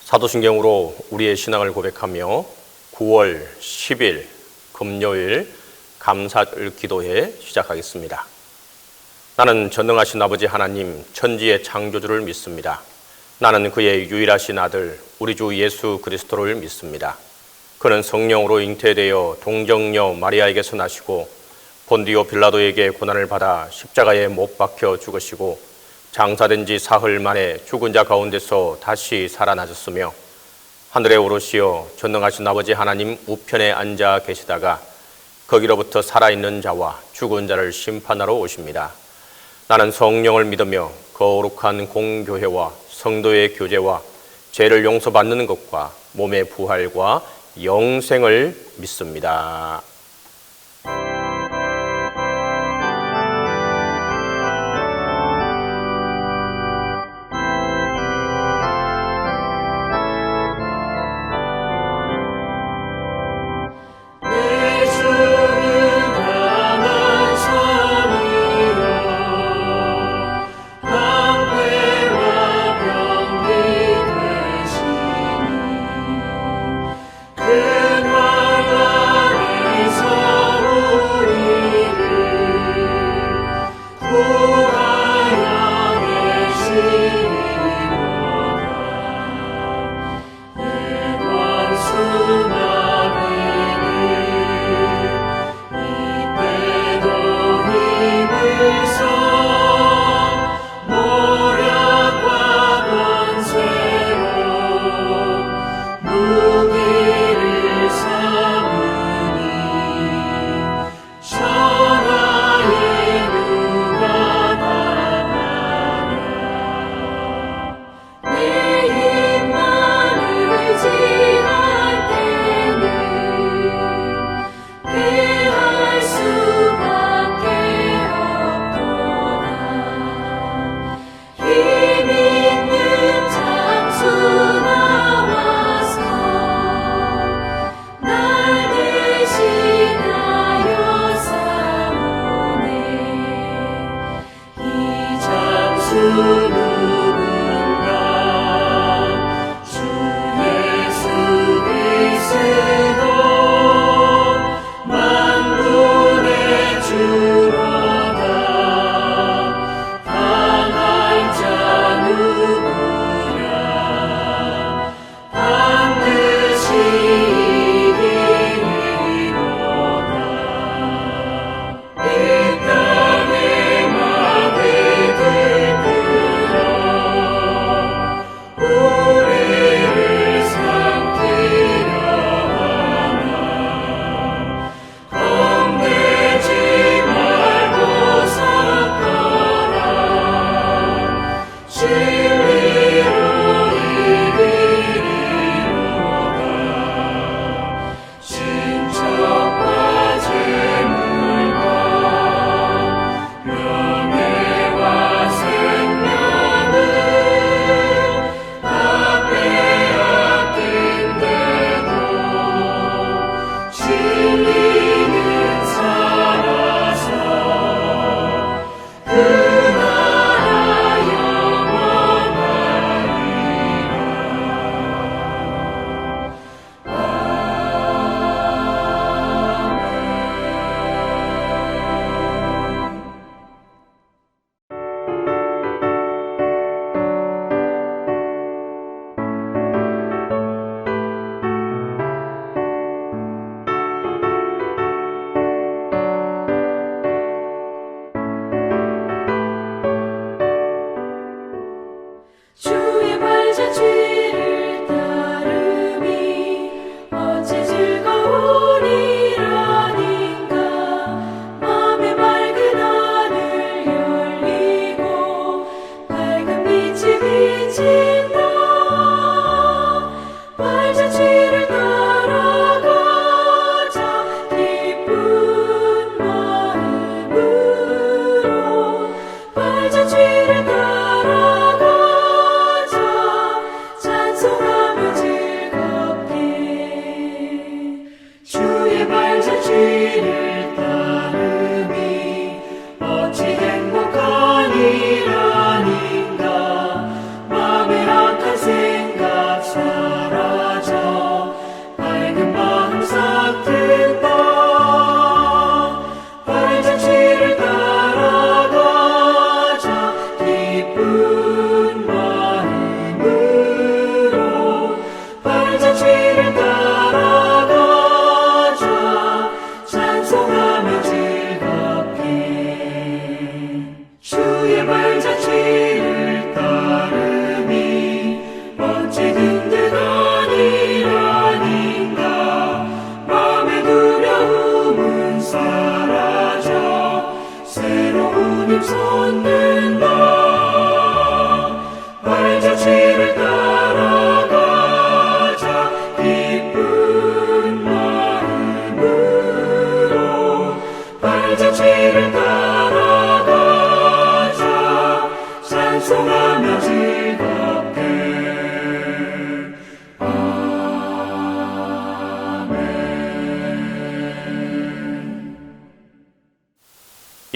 사도신경으로 우리의 신앙을 고백하며 9월 10일 금요일 감사절 기도회 시작하겠습니다. 나는 전능하신 아버지 하나님 천지의 창조주를 믿습니다. 나는 그의 유일하신 아들 우리 주 예수 그리스도를 믿습니다. 그는 성령으로 잉태되어 동정녀 마리아에게서 나시고 본디오 빌라도에게 고난을 받아 십자가에 못 박혀 죽으시고 장사된 지 사흘 만에 죽은 자 가운데서 다시 살아나셨으며 하늘에 오르시어 전능하신 아버지 하나님 우편에 앉아 계시다가 거기로부터 살아있는 자와 죽은 자를 심판하러 오십니다. 나는 성령을 믿으며 거룩한 공교회와 성도의 교제와 죄를 용서받는 것과 몸의 부활과 영생을 믿습니다. 근활 아래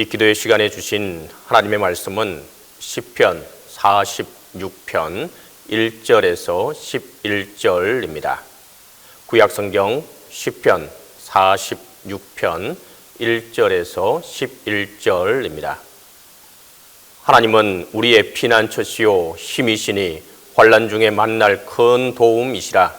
이 기도의 시간에 주신 하나님의 말씀은 시편 46편 1절에서 11절입니다. 구약성경 시편 46편 1절에서 11절입니다. 하나님은 우리의 피난처시요 힘이시니 환난 중에 만날 큰 도움이시라.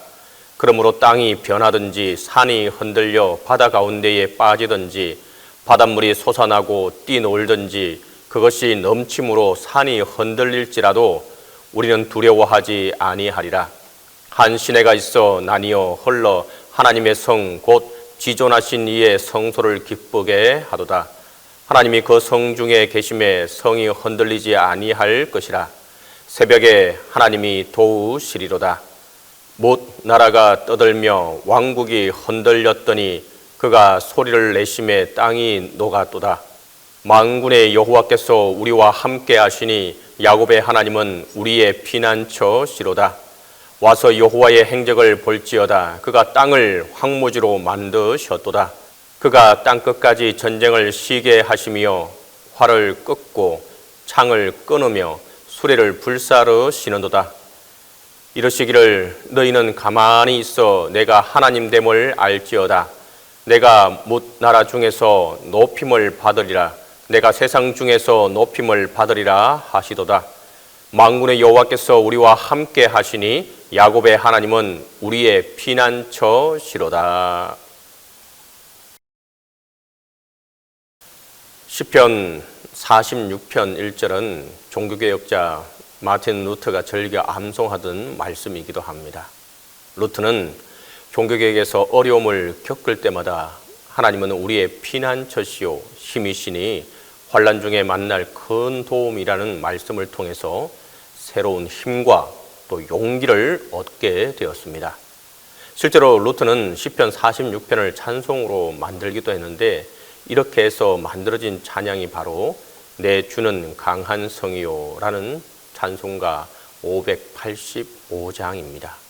그러므로 땅이 변하든지 산이 흔들려 바다 가운데에 빠지든지 바닷물이 솟아나고 뛰놀든지 그것이 넘침으로 산이 흔들릴지라도 우리는 두려워하지 아니하리라. 한 시내가 있어 나뉘어 흘러 하나님의 성 곧 지존하신 이의 성소를 기쁘게 하도다. 하나님이 그 성 중에 계심에 성이 흔들리지 아니할 것이라. 새벽에 하나님이 도우시리로다. 못 나라가 떠들며 왕국이 흔들렸더니 그가 소리를 내심에 땅이 녹았도다. 만군의 여호와께서 우리와 함께 하시니 야곱의 하나님은 우리의 피난처시로다. 와서 여호와의 행적을 볼지어다. 그가 땅을 황무지로 만드셨도다. 그가 땅끝까지 전쟁을 쉬게 하시며 활을 꺾고 창을 끊으며 수레를 불사르시는도다. 이러시기를 너희는 가만히 있어 내가 하나님됨을 알지어다. 내가 뭇 나라 중에서 높임을 받으리라. 내가 세상 중에서 높임을 받으리라 하시도다. 만군의 여호와께서 우리와 함께 하시니 야곱의 하나님은 우리의 피난처시로다. 시편 46편 1절은 종교개혁자 마틴 루터가 즐겨 암송하던 말씀이기도 합니다. 루터는 종교개혁에서 어려움을 겪을 때마다 하나님은 우리의 피난처시요 힘이시니 환난 중에 만날 큰 도움이라는 말씀을 통해서 새로운 힘과 또 용기를 얻게 되었습니다. 실제로 루터는 시편 46편을 찬송으로 만들기도 했는데 이렇게 해서 만들어진 찬양이 바로 내 주는 강한 성이요 라는 찬송가 585장입니다.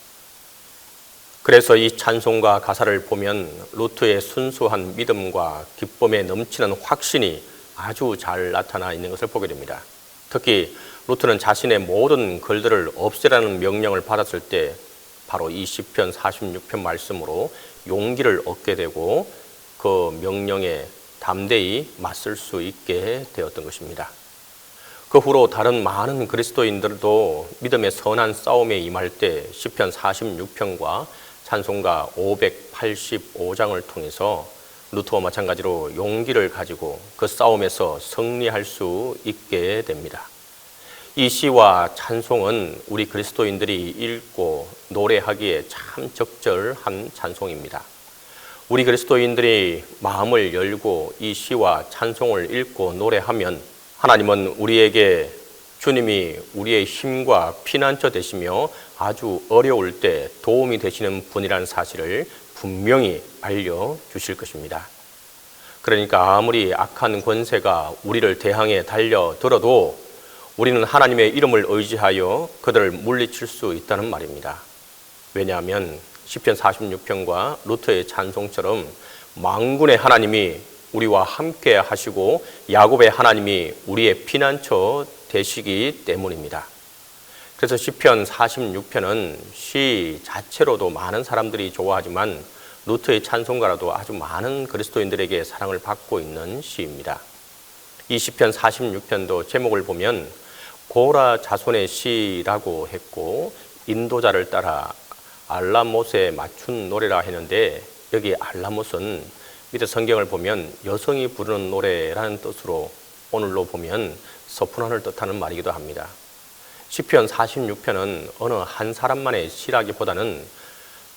그래서 이 찬송가 가사를 보면 루터의 순수한 믿음과 기쁨에 넘치는 확신이 아주 잘 나타나 있는 것을 보게 됩니다. 특히 루터는 자신의 모든 글들을 없애라는 명령을 받았을 때 바로 이 시편 46편 말씀으로 용기를 얻게 되고 그 명령에 담대히 맞설 수 있게 되었던 것입니다. 그 후로 다른 많은 그리스도인들도 믿음의 선한 싸움에 임할 때 시편 46편과 찬송가 585장을 통해서 루터와 마찬가지로 용기를 가지고 그 싸움에서 승리할 수 있게 됩니다. 이 시와 찬송은 우리 그리스도인들이 읽고 노래하기에 참 적절한 찬송입니다. 우리 그리스도인들이 마음을 열고 이 시와 찬송을 읽고 노래하면 하나님은 우리에게 주님이 우리의 힘과 피난처 되시며 아주 어려울 때 도움이 되시는 분이라는 사실을 분명히 알려주실 것입니다. 그러니까 아무리 악한 권세가 우리를 대항해 달려들어도 우리는 하나님의 이름을 의지하여 그들을 물리칠 수 있다는 말입니다. 왜냐하면 시편 46편과 루터의 찬송처럼 만군의 하나님이 우리와 함께 하시고 야곱의 하나님이 우리의 피난처 되시기 때문입니다. 그래서 시편 46편은 시 자체로도 많은 사람들이 좋아하지만 루터의 찬송가라도 아주 많은 그리스도인들에게 사랑을 받고 있는 시입니다. 이 시편 46편도 제목을 보면 고라 자손의 시라고 했고 인도자를 따라 알라못에 맞춘 노래라 했는데 여기 알라못은 밑에 성경을 보면 여성이 부르는 노래라는 뜻으로 오늘로 보면 서푼환을 뜻하는 말이기도 합니다. 시편 46편은 어느 한 사람만의 시라기보다는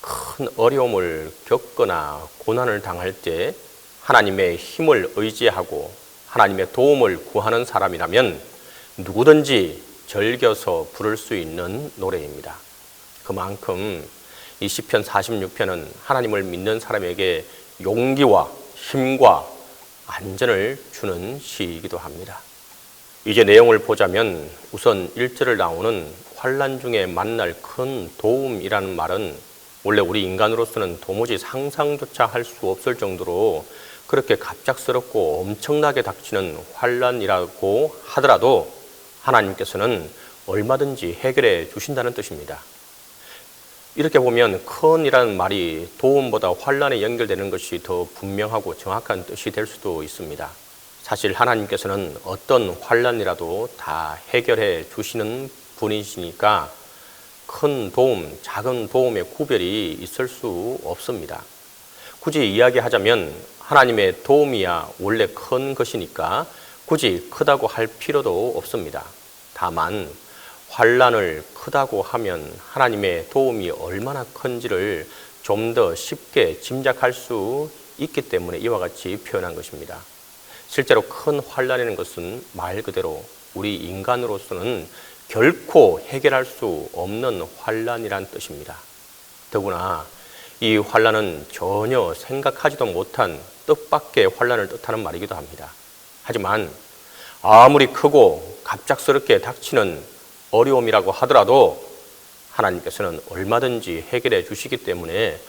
큰 어려움을 겪거나 고난을 당할 때 하나님의 힘을 의지하고 하나님의 도움을 구하는 사람이라면 누구든지 즐겨서 부를 수 있는 노래입니다. 그만큼 이 시편 46편은 하나님을 믿는 사람에게 용기와 힘과 안전을 주는 시이기도 합니다. 이제 내용을 보자면 우선 1절을 나오는 환난 중에 만날 큰 도움이라는 말은 원래 우리 인간으로서는 도무지 상상조차 할 수 없을 정도로 그렇게 갑작스럽고 엄청나게 닥치는 환난이라고 하더라도 하나님께서는 얼마든지 해결해 주신다는 뜻입니다. 이렇게 보면 큰이라는 말이 도움보다 환난에 연결되는 것이 더 분명하고 정확한 뜻이 될 수도 있습니다. 사실 하나님께서는 어떤 환난이라도 다 해결해 주시는 분이시니까 큰 도움, 작은 도움의 구별이 있을 수 없습니다. 굳이 이야기하자면 하나님의 도움이야 원래 큰 것이니까 굳이 크다고 할 필요도 없습니다. 다만 환난을 크다고 하면 하나님의 도움이 얼마나 큰지를 좀 더 쉽게 짐작할 수 있기 때문에 이와 같이 표현한 것입니다. 실제로 큰 환난이라는 것은 말 그대로 우리 인간으로서는 결코 해결할 수 없는 환난이란 뜻입니다. 더구나 이 환난은 전혀 생각하지도 못한 뜻밖의 환난을 뜻하는 말이기도 합니다. 하지만 아무리 크고 갑작스럽게 닥치는 어려움이라고 하더라도 하나님께서는 얼마든지 해결해 주시기 때문에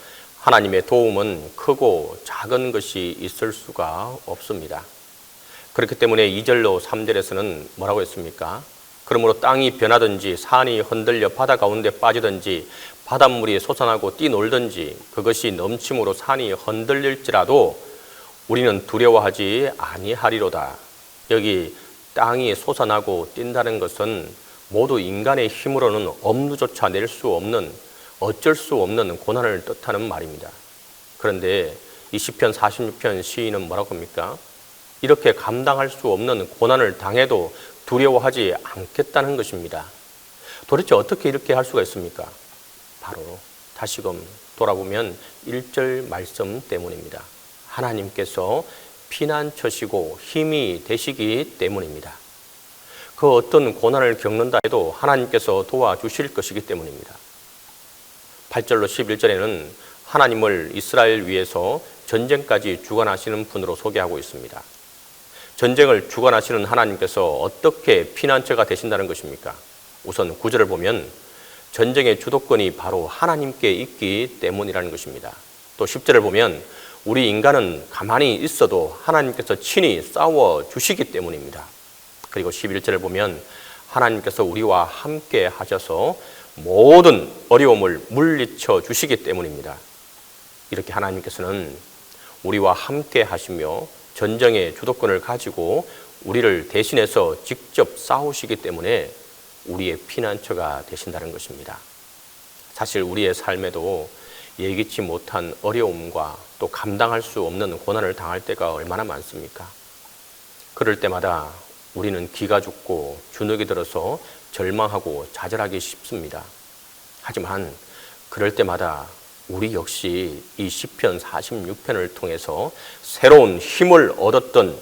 하나님의 도움은 크고 작은 것이 있을 수가 없습니다. 그렇기 때문에 2절로 3절에서는 뭐라고 했습니까? 그러므로 땅이 변하든지 산이 흔들려 바다 가운데 빠지든지 바닷물이 솟아나고 뛰놀든지 그것이 넘침으로 산이 흔들릴지라도 우리는 두려워하지 아니하리로다. 여기 땅이 솟아나고 뛴다는 것은 모두 인간의 힘으로는 엄두조차 낼 수 없는 어쩔 수 없는 고난을 뜻하는 말입니다. 그런데 이 시편 46편 시인은 뭐라고 합니까? 이렇게 감당할 수 없는 고난을 당해도 두려워하지 않겠다는 것입니다. 도대체 어떻게 이렇게 할 수가 있습니까? 바로 다시금 돌아보면 1절 말씀 때문입니다. 하나님께서 피난처시고 힘이 되시기 때문입니다. 그 어떤 고난을 겪는다 해도 하나님께서 도와주실 것이기 때문입니다. 8절로 11절에는 하나님을 이스라엘 위해서 전쟁까지 주관하시는 분으로 소개하고 있습니다. 전쟁을 주관하시는 하나님께서 어떻게 피난처가 되신다는 것입니까? 우선 9절을 보면 전쟁의 주도권이 바로 하나님께 있기 때문이라는 것입니다. 또 10절을 보면 우리 인간은 가만히 있어도 하나님께서 친히 싸워주시기 때문입니다. 그리고 11절을 보면 하나님께서 우리와 함께 하셔서 모든 어려움을 물리쳐 주시기 때문입니다. 이렇게 하나님께서는 우리와 함께 하시며 전쟁의 주도권을 가지고 우리를 대신해서 직접 싸우시기 때문에 우리의 피난처가 되신다는 것입니다. 사실 우리의 삶에도 예기치 못한 어려움과 또 감당할 수 없는 고난을 당할 때가 얼마나 많습니까? 그럴 때마다 우리는 기가 죽고 주눅이 들어서 절망하고 좌절하기 쉽습니다. 하지만 그럴 때마다 우리 역시 이 시편 46편을 통해서 새로운 힘을 얻었던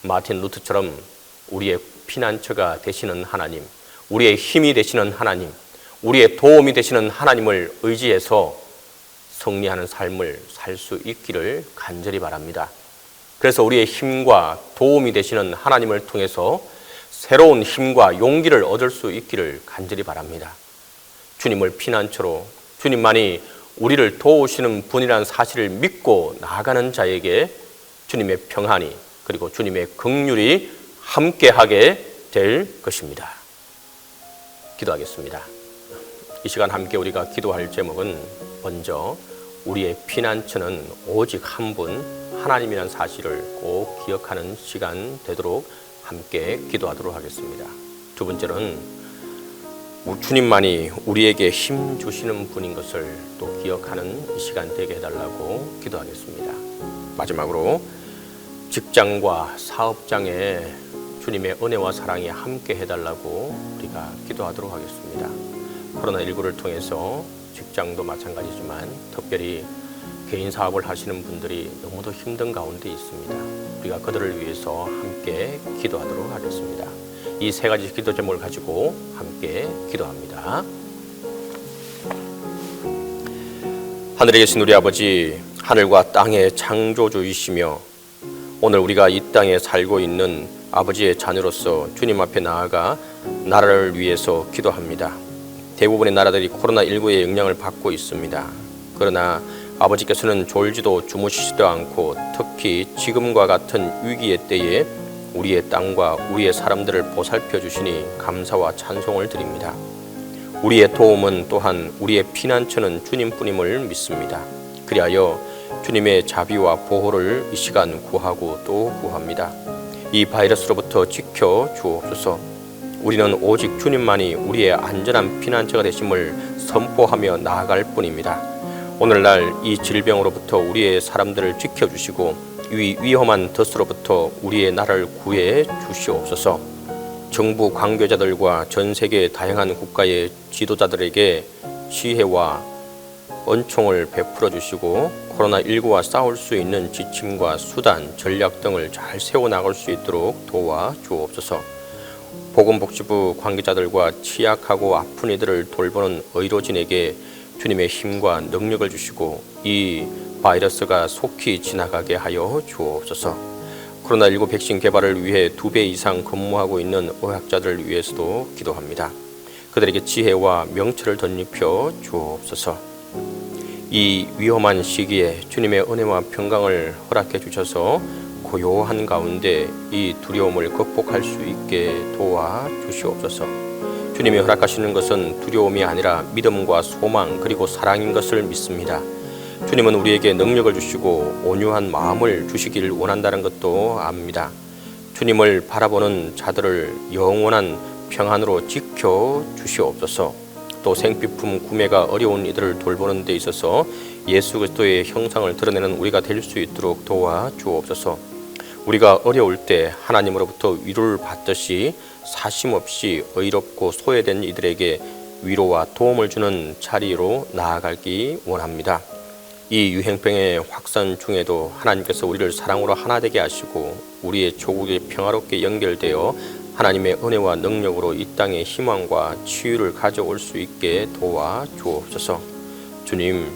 마틴 루터처럼 우리의 피난처가 되시는 하나님, 우리의 힘이 되시는 하나님, 우리의 도움이 되시는 하나님을 의지해서 승리하는 삶을 살 수 있기를 간절히 바랍니다. 그래서 우리의 힘과 도움이 되시는 하나님을 통해서 새로운 힘과 용기를 얻을 수 있기를 간절히 바랍니다. 주님을 피난처로, 주님만이 우리를 도우시는 분이라는 사실을 믿고 나아가는 자에게 주님의 평안이 그리고 주님의 긍휼이 함께하게 될 것입니다. 기도하겠습니다. 이 시간 함께 우리가 기도할 제목은 먼저 우리의 피난처는 오직 한 분 하나님이라는 사실을 꼭 기억하는 시간 되도록 함께 기도하도록 하겠습니다. 두 번째는 주님만이 우리에게 힘 주시는 분인 것을 또 기억하는 시간 되게 해달라고 기도하겠습니다. 마지막으로 직장과 사업장에 주님의 은혜와 사랑이 함께 해달라고 우리가 기도하도록 하겠습니다. 코로나19를 통해서 직장도 마찬가지지만 특별히 개인 사업을 하시는 분들이 너무도 힘든 가운데 있습니다. 우리가 그들을 위해서 함께 기도하도록 하겠습니다. 이 세 가지 기도 제목을 가지고 함께 기도합니다. 하늘에 계신 우리 아버지, 하늘과 땅의 창조주이시며 오늘 우리가 이 땅에 살고 있는 아버지의 자녀로서 주님 앞에 나아가 나라를 위해서 기도합니다. 대부분의 나라들이 코로나19의 영향을 받고 있습니다. 그러나 아버지께서는 졸지도 주무시지도 않고 특히 지금과 같은 위기의 때에 우리의 땅과 우리의 사람들을 보살펴 주시니 감사와 찬송을 드립니다. 우리의 도움은 또한 우리의 피난처는 주님뿐임을 믿습니다. 그리하여 주님의 자비와 보호를 이 시간 구하고 또 구합니다. 이 바이러스로부터 지켜 주옵소서. 우리는 오직 주님만이 우리의 안전한 피난처가 되심을 선포하며 나아갈 뿐입니다. 오늘날 이 질병으로부터 우리의 사람들을 지켜주시고 이 위험한 덫으로부터 우리의 나라를 구해 주시옵소서. 정부 관계자들과 전 세계 다양한 국가의 지도자들에게 지혜와 은총을 베풀어 주시고 코로나19와 싸울 수 있는 지침과 수단, 전략 등을 잘 세워나갈 수 있도록 도와 주옵소서. 보건복지부 관계자들과 취약하고 아픈 이들을 돌보는 의료진에게 주님의 힘과 능력을 주시고 이 바이러스가 속히 지나가게 하여 주옵소서. 코로나19 백신 개발을 위해 2배 이상 근무하고 있는 의학자들을 위해서도 기도합니다. 그들에게 지혜와 명철을 덧입혀 주옵소서. 이 위험한 시기에 주님의 은혜와 평강을 허락해 주셔서 고요한 가운데 이 두려움을 극복할 수 있게 도와 주시옵소서. 주님이 허락하시는 것은 두려움이 아니라 믿음과 소망 그리고 사랑인 것을 믿습니다. 주님은 우리에게 능력을 주시고 온유한 마음을 주시기를 원한다는 것도 압니다. 주님을 바라보는 자들을 영원한 평안으로 지켜 주시옵소서. 또 생필품 구매가 어려운 이들을 돌보는 데 있어서 예수 그리스도의 형상을 드러내는 우리가 될 수 있도록 도와 주옵소서. 우리가 어려울 때 하나님으로부터 위로를 받듯이 사심없이 의롭고 소외된 이들에게 위로와 도움을 주는 자리로 나아가기 원합니다. 이 유행병의 확산 중에도 하나님께서 우리를 사랑으로 하나 되게 하시고 우리의 조국이 평화롭게 연결되어 하나님의 은혜와 능력으로 이 땅에 희망과 치유를 가져올 수 있게 도와 주옵소서. 주님,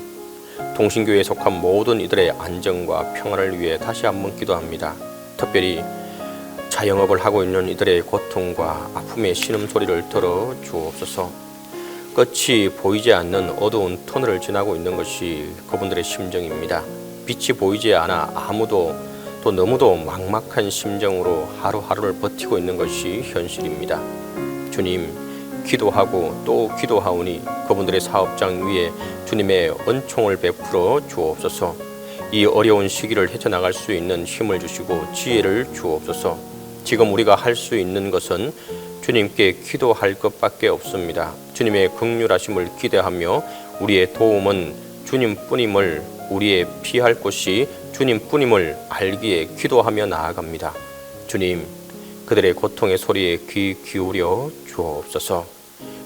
동신교회에 속한 모든 이들의 안정과 평화를 위해 다시 한번 기도합니다. 특별히 자영업을 하고 있는 이들의 고통과 아픔의 신음소리를 들어 주옵소서. 끝이 보이지 않는 어두운 터널을 지나고 있는 것이 그분들의 심정입니다. 빛이 보이지 않아 아무도 또 너무도 막막한 심정으로 하루하루를 버티고 있는 것이 현실입니다. 주님, 기도하고 또 기도하오니 그분들의 사업장 위에 주님의 은총을 베풀어 주옵소서. 이 어려운 시기를 헤쳐나갈 수 있는 힘을 주시고 지혜를 주옵소서. 지금 우리가 할 수 있는 것은 주님께 기도할 것밖에 없습니다. 주님의 긍휼하심을 기대하며 우리의 도움은 주님뿐임을, 우리의 피할 곳이 주님뿐임을 알기에 기도하며 나아갑니다. 주님, 그들의 고통의 소리에 귀 기울여 주옵소서.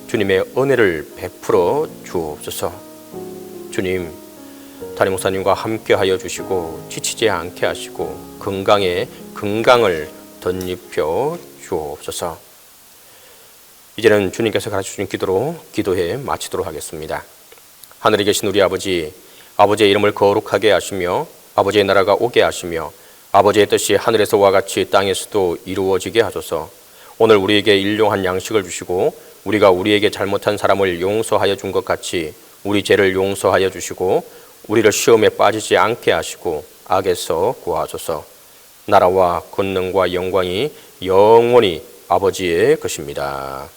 주님의 은혜를 베풀어 주옵소서. 주님, 담임 목사님과 함께하여 주시고 지치지 않게 하시고 건강에 건강을 덧입혀 주옵소서. 이제는 주님께서 가르쳐주신 기도로 기도해 마치도록 하겠습니다. 하늘에 계신 우리 아버지, 아버지의 이름을 거룩하게 하시며 아버지의 나라가 오게 하시며 아버지의 뜻이 하늘에서와 같이 땅에서도 이루어지게 하소서. 오늘 우리에게 일용할 양식을 주시고 우리가 우리에게 잘못한 사람을 용서하여 준 것 같이 우리 죄를 용서하여 주시고 우리를 시험에 빠지지 않게 하시고 악에서 구하소서. 나라와 권능과 영광이 영원히 아버지의 것입니다.